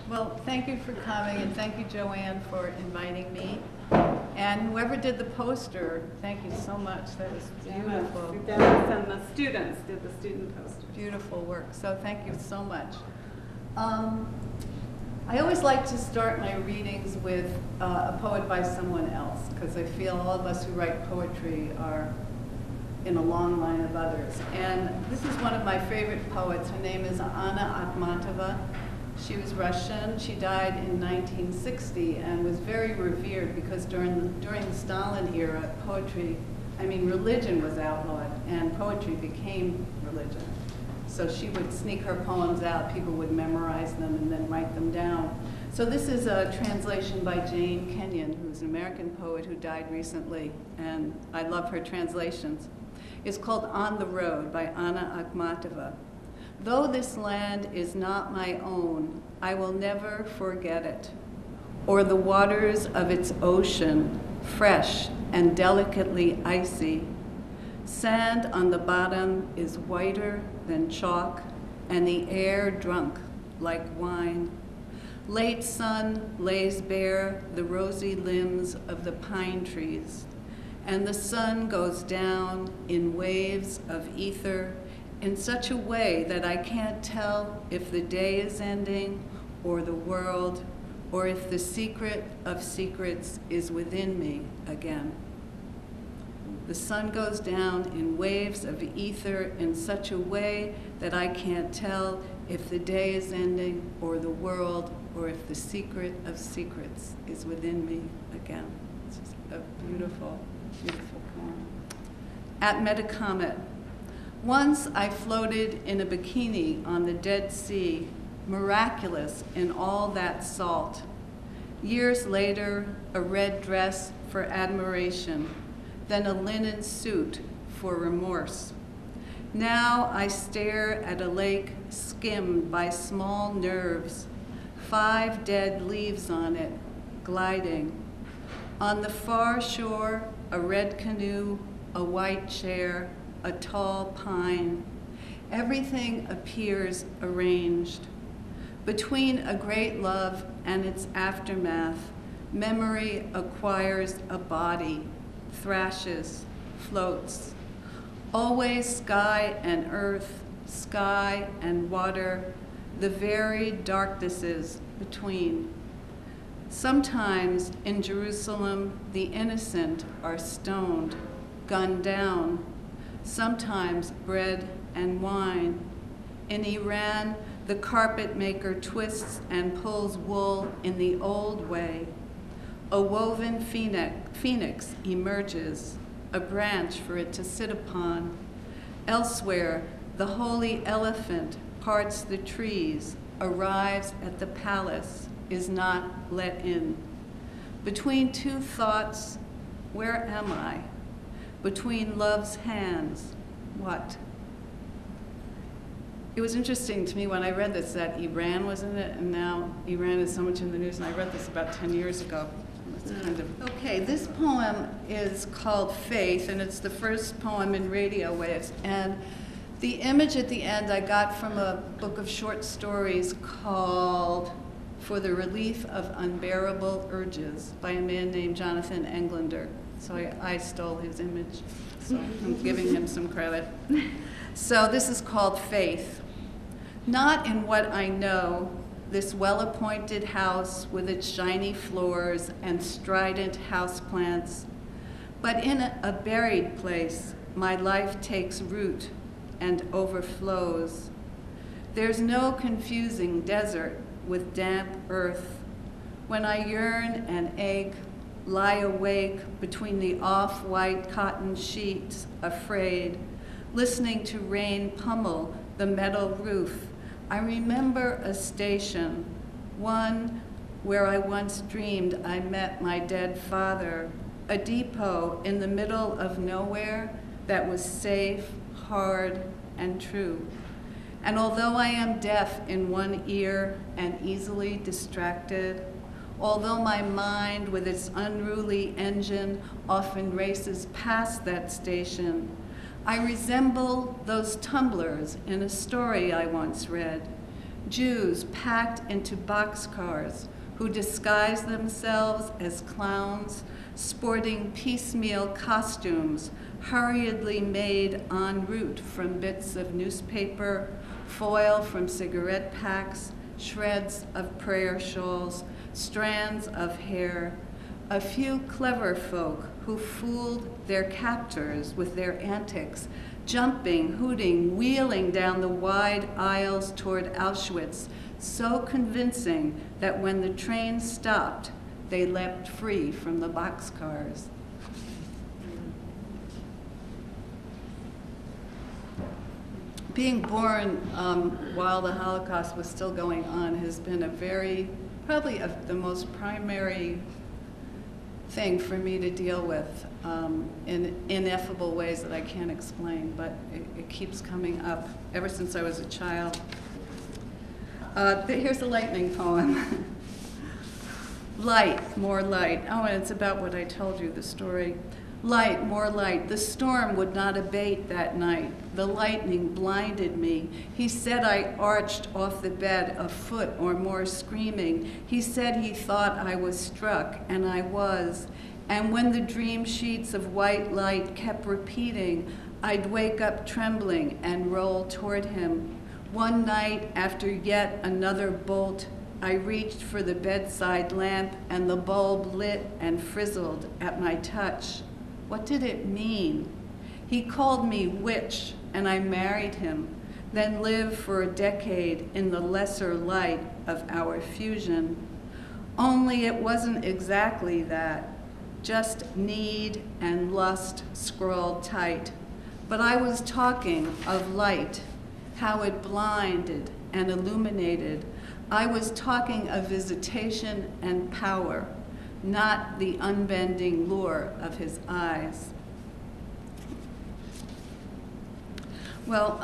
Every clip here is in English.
Well, thank you for coming, and thank you, Joanne, for inviting me. And whoever did the poster, thank you so much. That was beautiful. Dennis and the students did the student posters. Beautiful work. So thank you so much. I always like to start my readings with a poet by someone else, because I feel all of us who write poetry are in a long line of others. And this is one of my favorite poets. Her name is Anna Akhmatova. She was Russian. She died in 1960 and was very revered because during the Stalin era, religion was outlawed and poetry became religion. So she would sneak her poems out, people would memorize them and then write them down. So this is a translation by Jane Kenyon, who's an American poet who died recently, and I love her translations. It's called On the Road by Anna Akhmatova. Though this land is not my own, I will never forget it, or the waters of its ocean, fresh and delicately icy. Sand on the bottom is whiter than chalk, and the air drunk like wine. Late sun lays bare the rosy limbs of the pine trees, and the sun goes down in waves of ether in such a way that I can't tell if the day is ending or the world, or if the secret of secrets is within me again. The sun goes down in waves of ether in such a way that I can't tell if the day is ending or the world, or if the secret of secrets is within me again. It's just a beautiful, beautiful poem. At Metacomet. Once I floated in a bikini on the Dead Sea, miraculous in all that salt. Years later, a red dress for admiration, then a linen suit for remorse. Now I stare at a lake skimmed by small nerves, 5 dead leaves on it, gliding. On the far shore, a red canoe, a white chair, a tall pine. Everything appears arranged. Between a great love and its aftermath, memory acquires a body, thrashes, floats. Always sky and earth, sky and water, the varied darknesses between. Sometimes in Jerusalem, the innocent are stoned, gunned down. Sometimes bread and wine. In Iran, the carpet maker twists and pulls wool in the old way. A woven phoenix emerges, a branch for it to sit upon. Elsewhere, the holy elephant parts the trees, arrives at the palace, is not let in. Between two thoughts, where am I? Between love's hands, what? It was interesting to me when I read this that Iran was in it, and now Iran is so much in the news, and I read this about 10 years ago. Okay, this poem is called Faith, and it's the first poem in Radio Waves. And the image at the end I got from a book of short stories called For the Relief of Unbearable Urges by a man named Jonathan Englander. So I stole his image, so I'm giving him some credit. So this is called Faith. Not in what I know, this well-appointed house with its shiny floors and strident houseplants, but in a buried place, my life takes root and overflows. There's no confusing desert with damp earth. When I yearn and ache, lie awake between the off-white cotton sheets, afraid, listening to rain pummel the metal roof, I remember a station, one where I once dreamed I met my dead father, a depot in the middle of nowhere that was safe, hard, and true. And although I am deaf in one ear and easily distracted, although my mind with its unruly engine often races past that station, I resemble those tumblers in a story I once read, Jews packed into boxcars who disguise themselves as clowns, sporting piecemeal costumes hurriedly made en route from bits of newspaper, foil from cigarette packs, shreds of prayer shawls, strands of hair, a few clever folk who fooled their captors with their antics, jumping, hooting, wheeling down the wide aisles toward Auschwitz, so convincing that when the train stopped, they leapt free from the boxcars. Being born while the Holocaust was still going on has been probably the most primary thing for me to deal with in ineffable ways that I can't explain, but it keeps coming up ever since I was a child. Here's a lightning poem. Light, more light. Oh, and it's about what I told you, the story. Light, more light. The storm would not abate that night. The lightning blinded me. He said I arched off the bed a foot or more screaming. He said he thought I was struck, and I was. And when the dream sheets of white light kept repeating, I'd wake up trembling and roll toward him. One night, after yet another bolt, I reached for the bedside lamp, and the bulb lit and frizzled at my touch. What did it mean? He called me witch, and I married him, then lived for a decade in the lesser light of our fusion. Only it wasn't exactly that, just need and lust scrawled tight. But I was talking of light, how it blinded and illuminated. I was talking of visitation and power, not the unbending lure of his eyes. Well,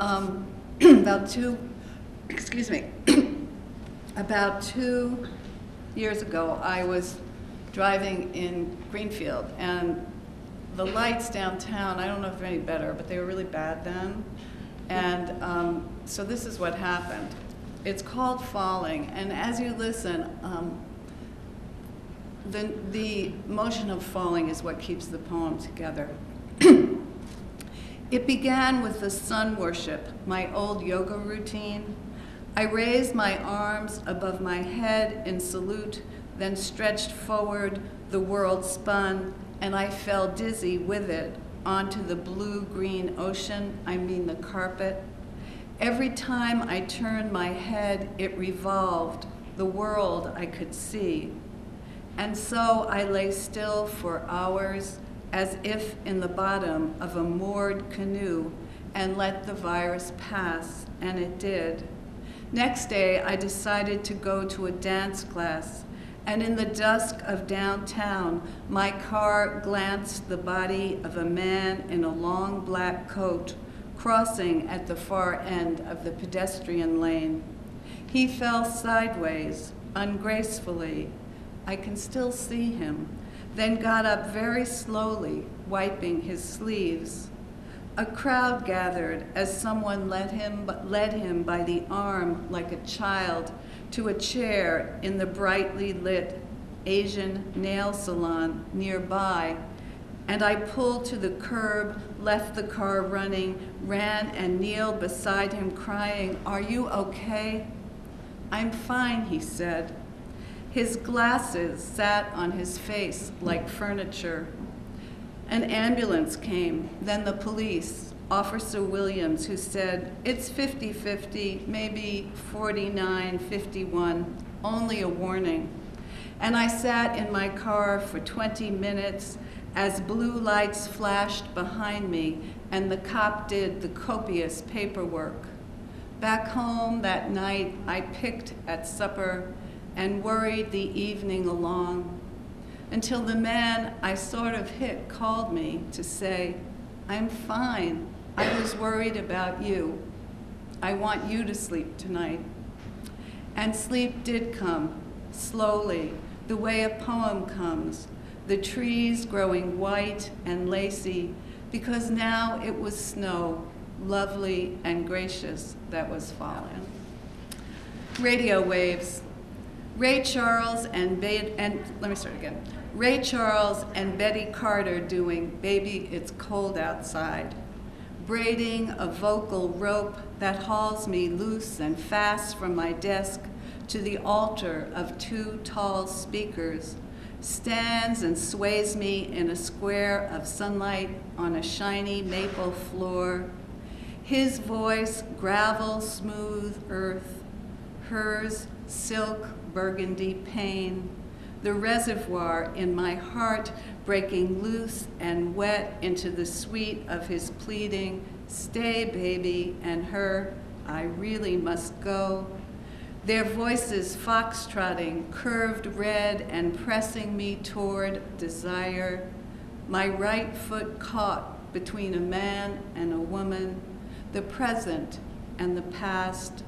about 2 years ago, I was driving in Greenfield, and the lights downtown, I don't know if they're any better, but they were really bad then. And so this is what happened. It's called Falling, and as you listen, the motion of falling is what keeps the poem together. It began with the sun worship, my old yoga routine. I raised my arms above my head in salute, then stretched forward, the world spun, and I fell dizzy with it onto the blue-green ocean, I mean the carpet. Every time I turned my head, it revolved, the world I could see. And so I lay still for hours, as if in the bottom of a moored canoe, and let the virus pass, and it did. Next day, I decided to go to a dance class, and in the dusk of downtown, my car glanced the body of a man in a long black coat, crossing at the far end of the pedestrian lane. He fell sideways, ungracefully. I can still see him, then got up very slowly, wiping his sleeves. A crowd gathered as someone led him by the arm like a child to a chair in the brightly lit Asian nail salon nearby, and I pulled to the curb, left the car running, ran and kneeled beside him crying, "Are you okay?" "I'm fine," he said. His glasses sat on his face like furniture. An ambulance came, then the police, Officer Williams, who said, "It's 50-50, maybe 49-51, only a warning." And I sat in my car for 20 minutes as blue lights flashed behind me and the cop did the copious paperwork. Back home that night, I picked at supper and worried the evening along, until the man I sort of hit called me to say, "I'm fine. I was worried about you. I want you to sleep tonight." And sleep did come, slowly, the way a poem comes, the trees growing white and lacy, because now it was snow, lovely and gracious, that was falling. Radio waves. Ray Charles and Ray Charles and Betty Carter doing Baby It's Cold Outside. Braiding a vocal rope that hauls me loose and fast from my desk to the altar of two tall speakers, stands and sways me in a square of sunlight on a shiny maple floor. His voice, gravel, smooth earth, hers, silk, burgundy pain, the reservoir in my heart breaking loose and wet into the sweet of his pleading, stay, baby, and her, I really must go. Their voices foxtrotting, curved red and pressing me toward desire, my right foot caught between a man and a woman, the present and the past,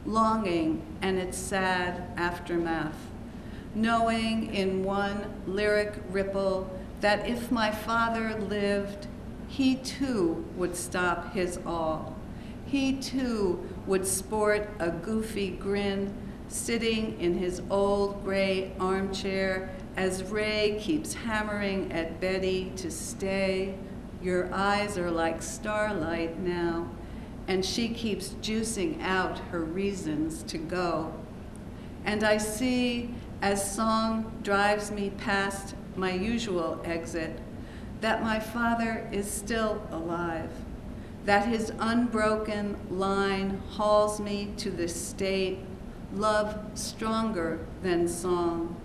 longing and its sad aftermath, knowing in one lyric ripple that if my father lived, he too would stop his all. He too would sport a goofy grin, sitting in his old gray armchair as Ray keeps hammering at Betty to stay. Your eyes are like starlight now, and she keeps juicing out her reasons to go. And I see, as song drives me past my usual exit, that my father is still alive, that his unbroken line hauls me to the state, love stronger than song,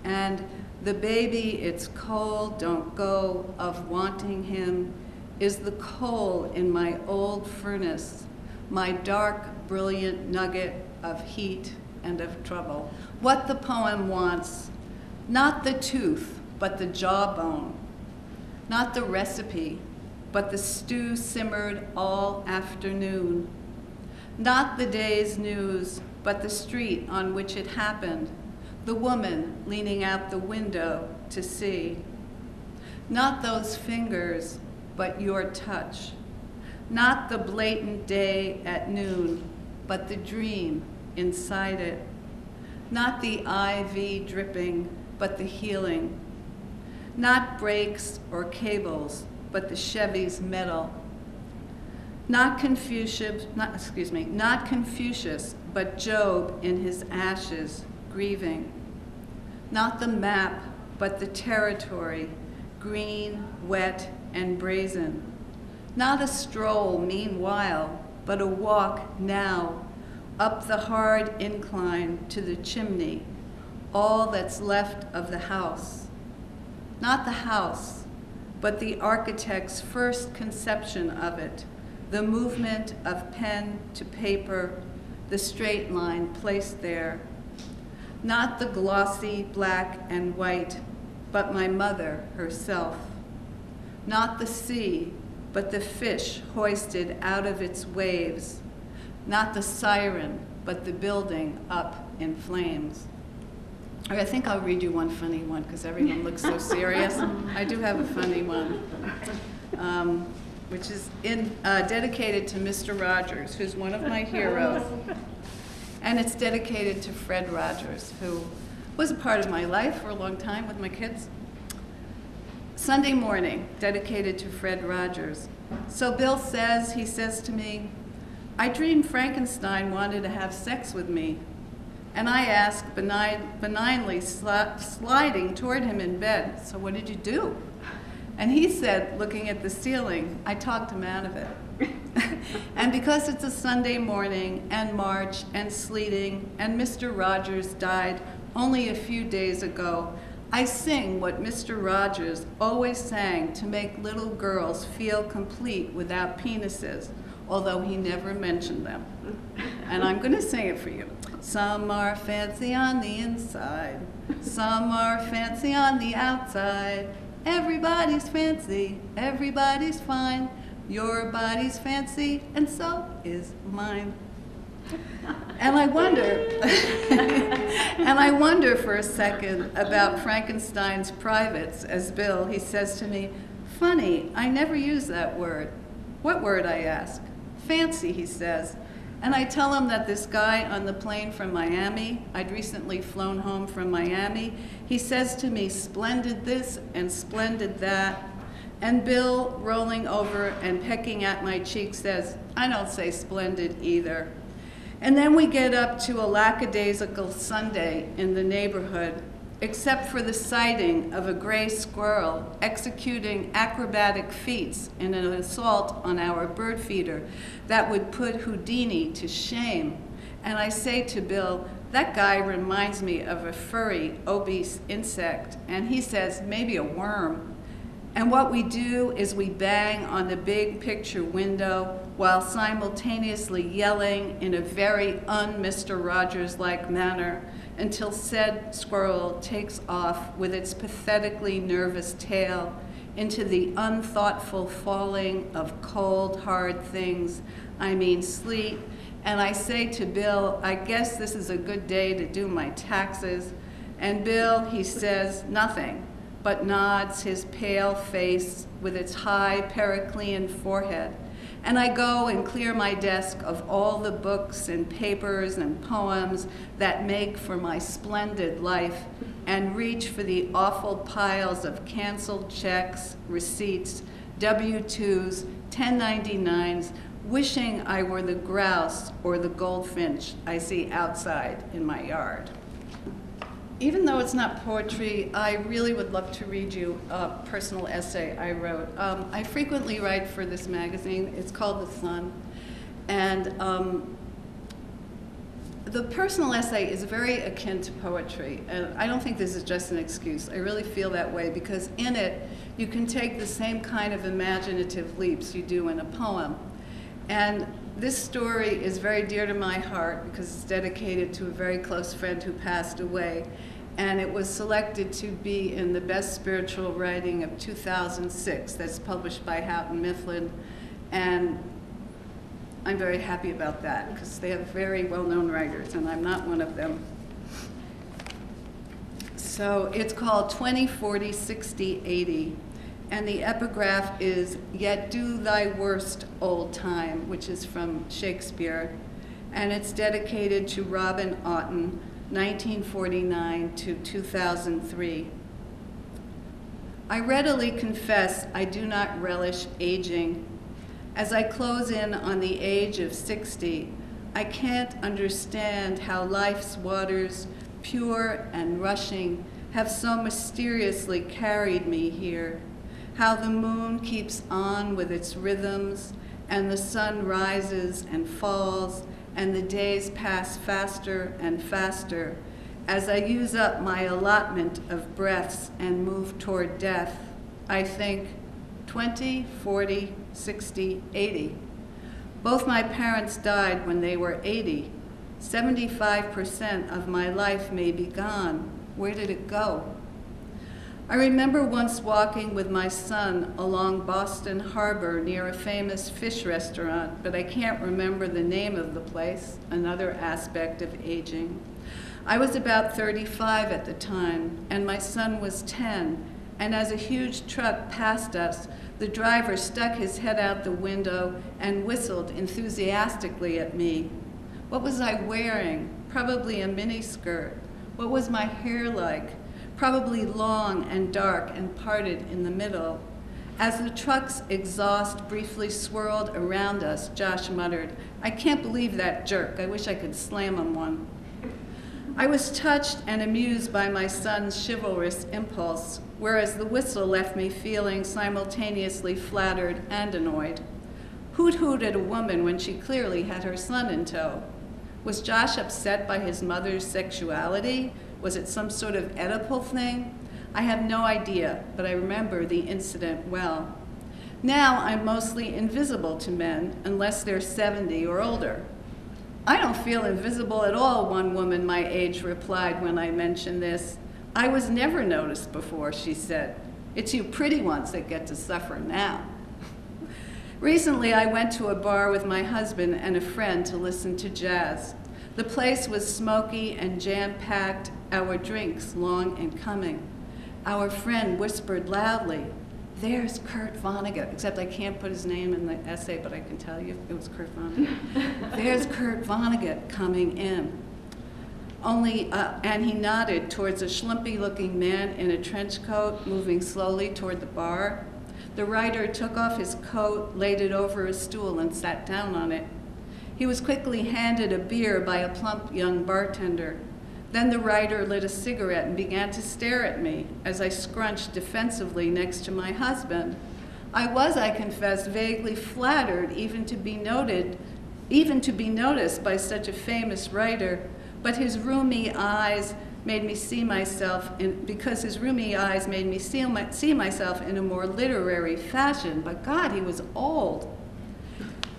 and the baby it's cold don't go of wanting him is the coal in my old furnace, my dark, brilliant nugget of heat and of trouble. What the poem wants, not the tooth, but the jawbone, not the recipe, but the stew simmered all afternoon, not the day's news, but the street on which it happened, the woman leaning out the window to see. Not those fingers, but your touch. Not the blatant day at noon, but the dream inside it. Not the IV dripping, but the healing. Not brakes or cables, but the Chevy's metal. Not Confucius, but Job in his ashes, grieving. Not the map, but the territory, green, wet, and brazen. Not a stroll, meanwhile, but a walk now, up the hard incline to the chimney, all that's left of the house. Not the house, but the architect's first conception of it, the movement of pen to paper, the straight line placed there. Not the glossy black and white, but my mother herself. Not the sea, but the fish hoisted out of its waves. Not the siren, but the building up in flames. I think I'll read you one funny one because everyone looks so serious. I do have a funny one, which is dedicated to Mr. Rogers, who's one of my heroes. And it's dedicated to Fred Rogers, who was a part of my life for a long time with my kids. Sunday morning, dedicated to Fred Rogers. So Bill says, he says to me, I dreamed Frankenstein wanted to have sex with me. And I asked, benignly sliding toward him in bed, so what did you do? And he said, looking at the ceiling, I talked him out of it. And because it's a Sunday morning, and March, and sleeting, and Mr. Rogers died only a few days ago, I sing what Mr. Rogers always sang to make little girls feel complete without penises, although he never mentioned them. And I'm going to sing it for you. Some are fancy on the inside, some are fancy on the outside. Everybody's fancy, everybody's fine. Your body's fancy, and so is mine. And I wonder for a second about Frankenstein's privates, as Bill, he says to me, funny, I never use that word. What word, I ask. Fancy, he says. And I tell him that this guy on the plane from Miami, I'd recently flown home from Miami, he says to me, splendid this and splendid that. And Bill, rolling over and pecking at my cheek, says, I don't say splendid either. And then we get up to a lackadaisical Sunday in the neighborhood, except for the sighting of a gray squirrel executing acrobatic feats in an assault on our bird feeder that would put Houdini to shame. And I say to Bill, that guy reminds me of a furry, obese insect. And he says, maybe a worm. And what we do is we bang on the big picture window while simultaneously yelling in a very un-Mr. Rogers-like manner until said squirrel takes off with its pathetically nervous tail into the unthoughtful falling of cold, hard things, I mean sleet. And I say to Bill, I guess this is a good day to do my taxes. And Bill, he says nothing, but nods his pale face with its high Periclean forehead. And I go and clear my desk of all the books and papers and poems that make for my splendid life and reach for the awful piles of canceled checks, receipts, W-2s, 1099s, wishing I were the grouse or the goldfinch I see outside in my yard. Even though it's not poetry, I really would love to read you a personal essay I wrote. I frequently write for this magazine. It's called The Sun. And the personal essay is very akin to poetry. And I don't think this is just an excuse. I really feel that way because in it, you can take the same kind of imaginative leaps you do in a poem. And this story is very dear to my heart because it's dedicated to a very close friend who passed away. And it was selected to be in the Best Spiritual Writing of 2006 that's published by Houghton Mifflin. And I'm very happy about that because they have very well-known writers and I'm not one of them. So it's called 20, 40, 60, 80. And the epigraph is, yet do thy worst, old time, which is from Shakespeare. And it's dedicated to Robin Oughton, 1949 to 2003. I readily confess I do not relish aging. As I close in on the age of 60, I can't understand how life's waters, pure and rushing, have so mysteriously carried me here. How the moon keeps on with its rhythms, and the sun rises and falls, and the days pass faster and faster as I use up my allotment of breaths and move toward death. I think 20, 40, 60, 80. Both my parents died when they were 80. 75% of my life may be gone. Where did it go? I remember once walking with my son along Boston Harbor near a famous fish restaurant, but I can't remember the name of the place, another aspect of aging. I was about 35 at the time, and my son was 10, and as a huge truck passed us, the driver stuck his head out the window and whistled enthusiastically at me. What was I wearing? Probably a miniskirt. What was my hair like? Probably long and dark and parted in the middle. As the truck's exhaust briefly swirled around us, Josh muttered, I can't believe that jerk. I wish I could slam him one. I was touched and amused by my son's chivalrous impulse, whereas the whistle left me feeling simultaneously flattered and annoyed. Hoot hoot at a woman when she clearly had her son in tow. Was Josh upset by his mother's sexuality? Was it some sort of Oedipal thing? I have no idea, but I remember the incident well. Now I'm mostly invisible to men unless they're 70 or older. I don't feel invisible at all, one woman my age replied when I mentioned this. I was never noticed before, she said. It's you pretty ones that get to suffer now. Recently, I went to a bar with my husband and a friend to listen to jazz. The place was smoky and jam-packed, our drinks long in coming. Our friend whispered loudly, there's Kurt Vonnegut, except I can't put his name in the essay, but I can tell you it was Kurt Vonnegut. There's Kurt Vonnegut coming in. And he nodded towards a schlumpy-looking man in a trench coat moving slowly toward the bar. The writer took off his coat, laid it over a stool, and sat down on it. He was quickly handed a beer by a plump young bartender. Then the writer lit a cigarette and began to stare at me as I scrunched defensively next to my husband. I was, I confess, vaguely flattered even to be noticed by such a famous writer, but his roomy eyes made me see myself see myself in a more literary fashion. But God, he was old.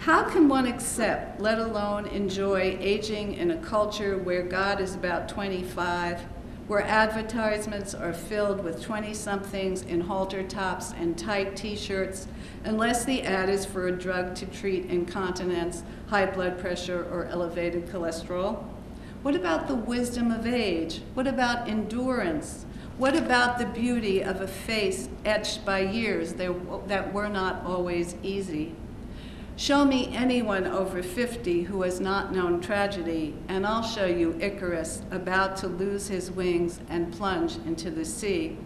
How can one accept, let alone enjoy, aging in a culture where God is about 25, where advertisements are filled with 20-somethings in halter tops and tight t-shirts, unless the ad is for a drug to treat incontinence, high blood pressure, or elevated cholesterol? What about the wisdom of age? What about endurance? What about the beauty of a face etched by years that were not always easy? Show me anyone over 50 who has not known tragedy, and I'll show you Icarus about to lose his wings and plunge into the sea.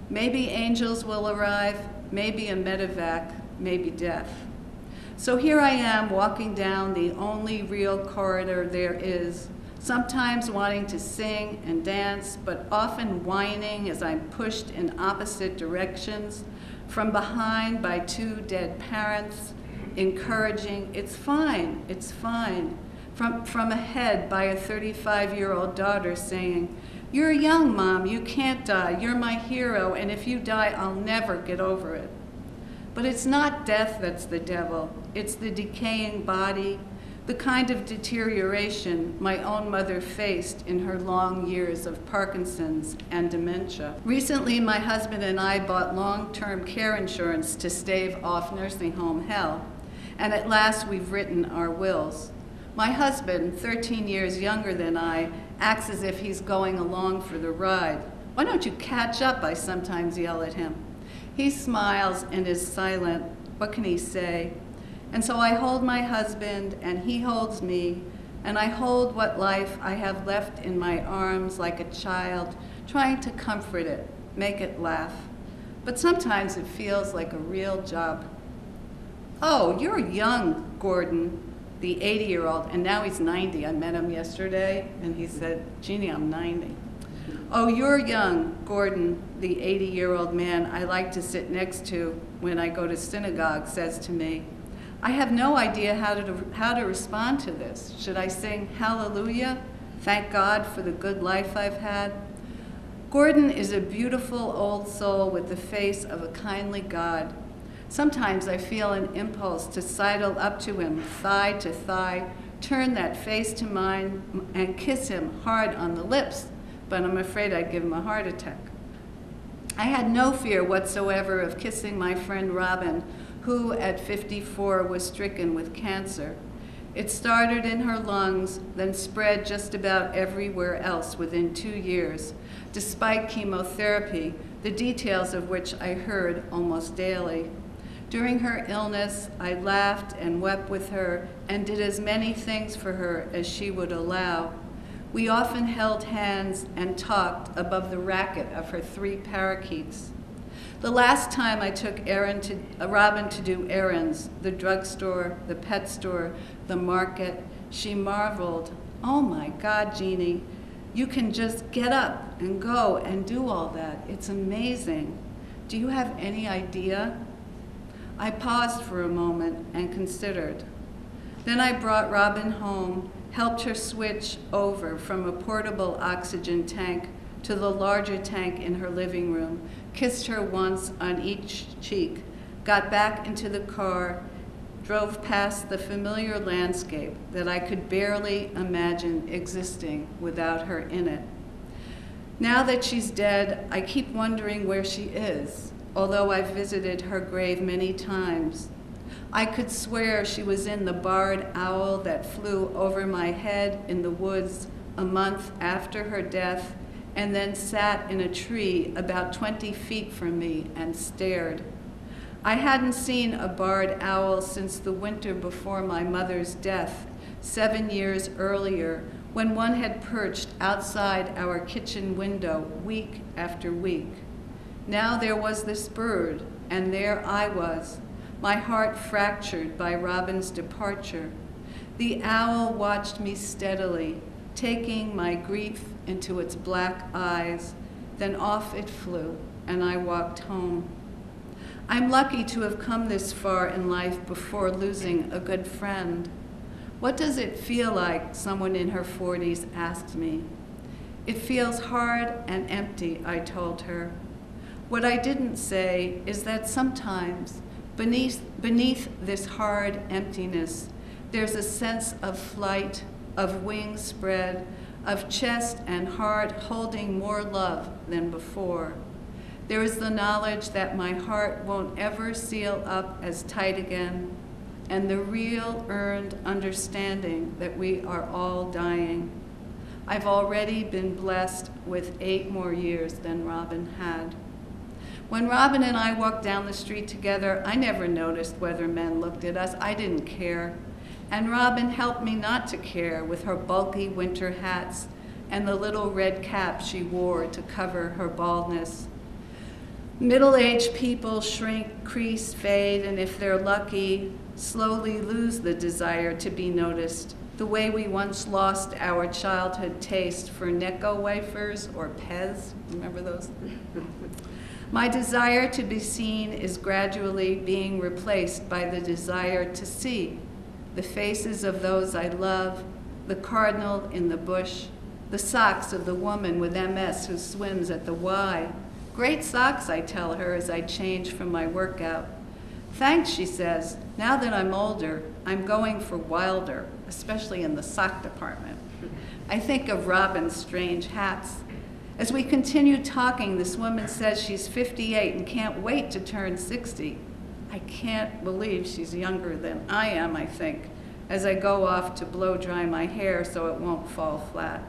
Maybe angels will arrive, maybe a medevac, maybe death. So here I am walking down the only real corridor there is, sometimes wanting to sing and dance, but often whining as I'm pushed in opposite directions, from behind by two dead parents, encouraging, it's fine, it's fine. From ahead by a 35-year-old daughter saying, you're young, Mom, you can't die, you're my hero, and if you die, I'll never get over it. But it's not death that's the devil, it's the decaying body, the kind of deterioration my own mother faced in her long years of Parkinson's and dementia. Recently, my husband and I bought long-term care insurance to stave off nursing home hell. And at last we've written our wills. My husband, 13 years younger than I, acts as if he's going along for the ride. Why don't you catch up, I sometimes yell at him. He smiles and is silent. What can he say? And so I hold my husband and he holds me, and I hold what life I have left in my arms like a child, trying to comfort it, make it laugh. But sometimes it feels like a real job. Oh, you're young, Gordon, the 80-year-old, and now he's 90. I met him yesterday, and he said, Jeannie, I'm 90. Oh, you're young, Gordon, the 80-year-old man I like to sit next to when I go to synagogue, says to me. I have no idea how to respond to this. Should I sing hallelujah? Thank God for the good life I've had? Gordon is a beautiful old soul with the face of a kindly God. Sometimes I feel an impulse to sidle up to him, thigh to thigh, turn that face to mine, and kiss him hard on the lips, but I'm afraid I'd give him a heart attack. I had no fear whatsoever of kissing my friend Robin, who at 54 was stricken with cancer. It started in her lungs, then spread just about everywhere else within 2 years, despite chemotherapy, the details of which I heard almost daily. During her illness, I laughed and wept with her and did as many things for her as she would allow. We often held hands and talked above the racket of her 3 parakeets. The last time I took Robin to do errands, the drugstore, the pet store, the market, she marveled, oh my God, Jeannie, you can just get up and go and do all that. It's amazing. Do you have any idea? I paused for a moment and considered. Then I brought Robin home, helped her switch over from a portable oxygen tank to the larger tank in her living room, kissed her once on each cheek, got back into the car, drove past the familiar landscape that I could barely imagine existing without her in it. Now that she's dead, I keep wondering where she is, although I've visited her grave many times. I could swear she was in the barred owl that flew over my head in the woods a month after her death, and then sat in a tree about 20 feet from me and stared. I hadn't seen a barred owl since the winter before my mother's death, 7 years earlier, when one had perched outside our kitchen window week after week. Now there was this bird, and there I was, my heart fractured by Robin's departure. The owl watched me steadily, taking my grief into its black eyes. Then off it flew, and I walked home. I'm lucky to have come this far in life before losing a good friend. What does it feel like, someone in her 40s asked me. It feels hard and empty, I told her. What I didn't say is that sometimes, beneath this hard emptiness, there's a sense of flight, of wings spread, of chest and heart holding more love than before. There is the knowledge that my heart won't ever seal up as tight again, and the real earned understanding that we are all dying. I've already been blessed with 8 more years than Robin had. When Robin and I walked down the street together, I never noticed whether men looked at us. I didn't care. And Robin helped me not to care with her bulky winter hats and the little red cap she wore to cover her baldness. Middle-aged people shrink, crease, fade, and if they're lucky, slowly lose the desire to be noticed, the way we once lost our childhood taste for Necco wafers or Pez. Remember those? My desire to be seen is gradually being replaced by the desire to see the faces of those I love, the cardinal in the bush, the socks of the woman with MS who swims at the Y. Great socks, I tell her as I change from my workout. Thanks, she says. Now that I'm older, I'm going for wilder, especially in the sock department. I think of Robin's strange hats. As we continue talking, this woman says she's 58 and can't wait to turn 60. I can't believe she's younger than I am, I think, as I go off to blow dry my hair so it won't fall flat.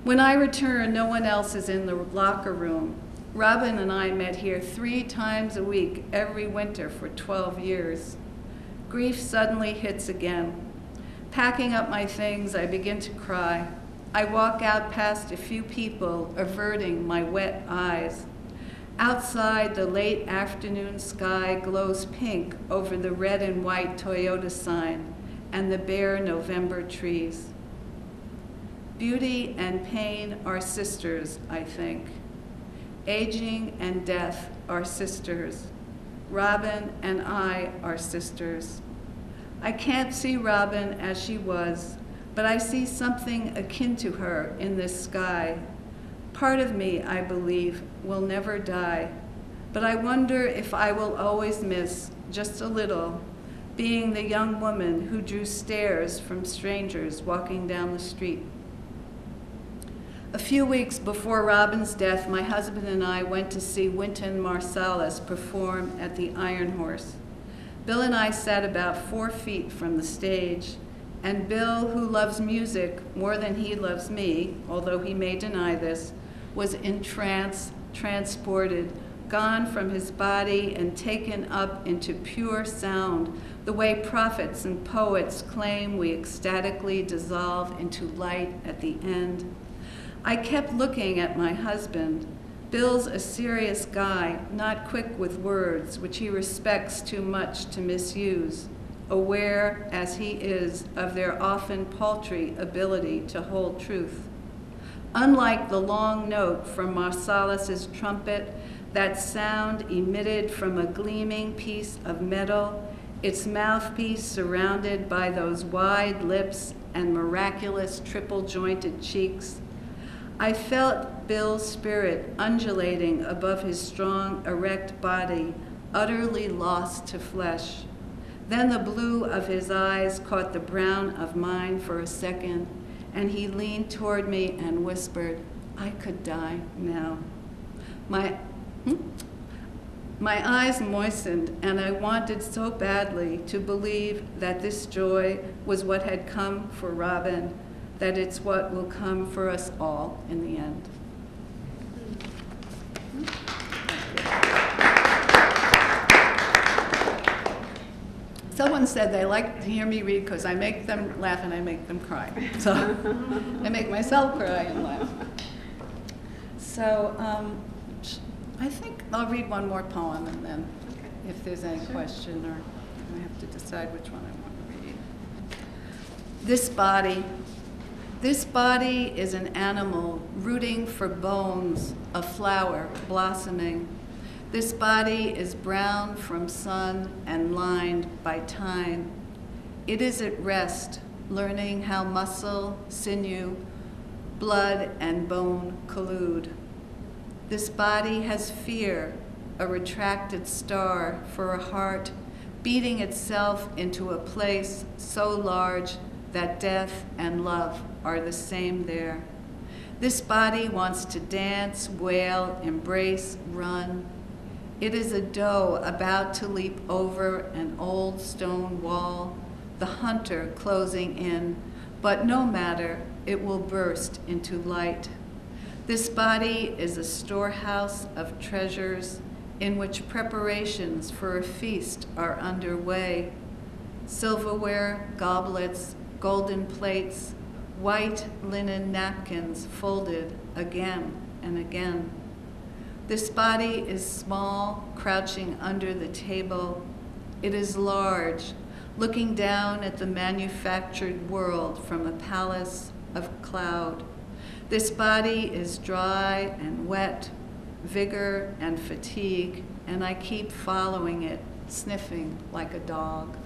When I return, no one else is in the locker room. Robin and I met here 3 times a week every winter for 12 years. Grief suddenly hits again. Packing up my things, I begin to cry. I walk out past a few people, averting my wet eyes. Outside, the late afternoon sky glows pink over the red and white Toyota sign and the bare November trees. Beauty and pain are sisters, I think. Aging and death are sisters. Robin and I are sisters. I can't see Robin as she was, but I see something akin to her in this sky. Part of me, I believe, will never die, but I wonder if I will always miss, just a little, being the young woman who drew stares from strangers walking down the street. A few weeks before Robin's death, my husband and I went to see Wynton Marsalis perform at the Iron Horse. Bill and I sat about 4 feet from the stage, and Bill, who loves music more than he loves me, although he may deny this, was entranced, transported, gone from his body and taken up into pure sound, the way prophets and poets claim we ecstatically dissolve into light at the end. I kept looking at my husband. Bill's a serious guy, not quick with words, which he respects too much to misuse, aware as he is of their often paltry ability to hold truth. Unlike the long note from Marsalis's trumpet, that sound emitted from a gleaming piece of metal, its mouthpiece surrounded by those wide lips and miraculous triple-jointed cheeks. I felt Bill's spirit undulating above his strong, erect body, utterly lost to flesh. Then the blue of his eyes caught the brown of mine for a second, and he leaned toward me and whispered, "I could die now." My eyes moistened, and I wanted so badly to believe that this joy was what had come for Robin, that it's what will come for us all in the end. someone said they like to hear me read because I make them laugh and I make them cry. So I make myself cry and laugh. So I think I'll read one more poem, and then if there's any question, or I have to decide which one I want to read. This body is an animal rooting for bones, a flower blossoming. This body is brown from sun and lined by time. It is at rest, learning how muscle, sinew, blood, and bone collude. This body has fear, a retracted star for a heart beating itself into a place so large that death and love are the same there. This body wants to dance, wail, embrace, run. It is a doe about to leap over an old stone wall, the hunter closing in, but no matter, it will burst into light. This body is a storehouse of treasures in which preparations for a feast are underway. Silverware, goblets, golden plates, white linen napkins folded again and again. This body is small, crouching under the table. It is large, looking down at the manufactured world from a palace of cloud. This body is dry and wet, vigor and fatigue, and I keep following it, sniffing like a dog.